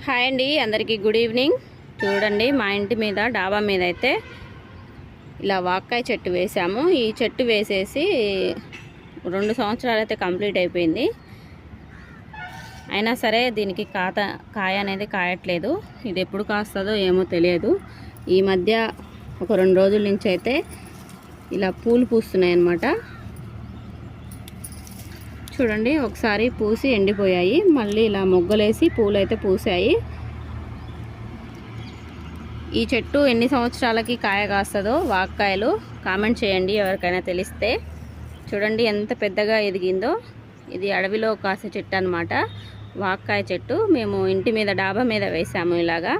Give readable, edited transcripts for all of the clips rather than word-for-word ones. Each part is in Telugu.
హాయ్ అండి, అందరికీ గుడ్ ఈవినింగ్. చూడండి, మా ఇంటి మీద డాబా మీద అయితే ఇలా వాక్కాయ చెట్టు వేసాము. ఈ చెట్టు వేసేసి 2 సంవత్సరాలు అయితే కంప్లీట్ అయిపోయింది. అయినా సరే దీనికి కాయ అనేది కాయట్లేదు. ఇది ఎప్పుడు కాస్తుందో ఏమో తెలియదు. ఈ మధ్య ఒక 2 రోజుల నుంచి అయితే ఇలా పూలు పూస్తున్నాయి అన్నమాట. చూడండి, ఒకసారి పూసి ఎండిపోయాయి, మళ్ళీ ఇలా మొగ్గలేసి పూలు అయితే పూసాయి. ఈ చెట్టు ఎన్ని సంవత్సరాలకి కాయ కాస్తుందో వాక్కాయలు కామెంట్ చేయండి ఎవరికైనా తెలిస్తే. చూడండి ఎంత పెద్దగా ఎదిగిందో. ఇది అడవిలో కాసే చెట్టు అన్నమాట, వాక్కాయ చెట్టు. మేము ఇంటి మీద డాబా మీద వేసాము ఇలాగా.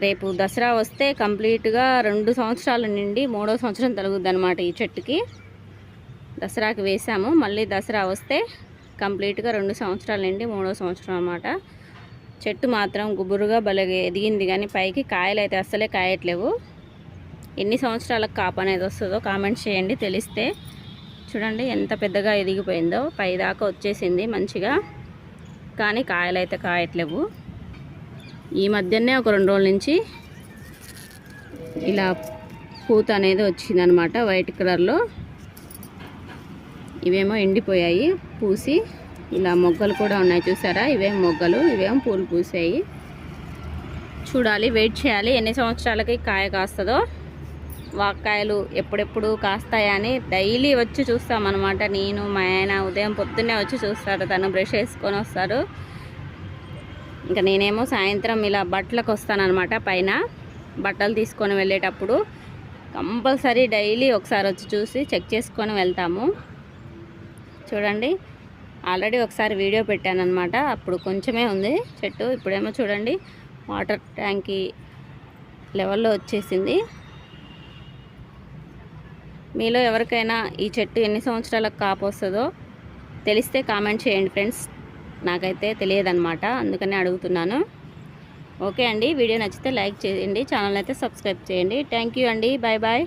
రేపు దసరా వస్తే కంప్లీట్గా 2 సంవత్సరాల నుండి 3వ సంవత్సరం తరుగుద్ది అన్నమాట ఈ చెట్టుకి. దసరాకి వేసాము, మళ్ళీ దసరా వస్తే కంప్లీట్గా 2 సంవత్సరాల నుండి 3వ సంవత్సరం అన్నమాట. చెట్టు మాత్రం గుబురుగా బలగా ఎదిగింది, కానీ పైకి కాయలు అయితే అస్సలే కాయట్లేవు. ఎన్ని సంవత్సరాలకు కాపు అనేది వస్తుందో కామెంట్ చేయండి తెలిస్తే. చూడండి ఎంత పెద్దగా ఎదిగిపోయిందో, పై దాకా వచ్చేసింది మంచిగా, కానీ కాయలు అయితే కాయట్లేవు. ఈ మధ్యనే ఒక 2 రోజుల నుంచి ఇలా పూత అనేది వచ్చిందనమాట, వైట్ కలర్లో. ఇవేమో ఎండిపోయాయి పూసి. ఇలా మొగ్గలు కూడా ఉన్నాయి, చూసారా? ఇవేం మొగ్గలు, ఇవేం పూలు పూసాయి. చూడాలి, వెయిట్ చేయాలి ఎన్ని సంవత్సరాలకి కాయ కాస్తుందో. వాక్కాయలు ఎప్పుడెప్పుడు కాస్తాయని డైలీ వచ్చి చూస్తామన్నమాట. నేను మా ఆయన ఉదయం పొద్దున్నే వచ్చి చూస్తారు, తను బ్రష్ వేసుకొని వస్తారు. ఇంకా నేనేమో సాయంత్రం ఇలా బట్టలకు వస్తానన్నమాట. పైన బట్టలు తీసుకొని వెళ్ళేటప్పుడు కంపల్సరీ డైలీ ఒకసారి వచ్చి చూసి చెక్ చేసుకొని వెళ్తాము. చూడండి, ఆల్రెడీ ఒకసారి వీడియో పెట్టానన్నమాట, అప్పుడు కొంచెమే ఉంది చెట్టు. ఇప్పుడేమో చూడండి వాటర్ ట్యాంకీ లెవెల్లో వచ్చేసింది. మీలో ఎవరికైనా ఈ చెట్టు ఎన్ని సంవత్సరాలకు కాపు వస్తుందో తెలిస్తే కామెంట్ చేయండి ఫ్రెండ్స్. నాకైతే తెలియదన్నమాట, అందుకనే అడుగుతున్నాను. ఓకే అండి, వీడియో నచ్చితే లైక్ చేయండి, ఛానల్ అయితే సబ్స్క్రైబ్ చేయండి. థ్యాంక్ యూ అండి, బాయ్ బాయ్.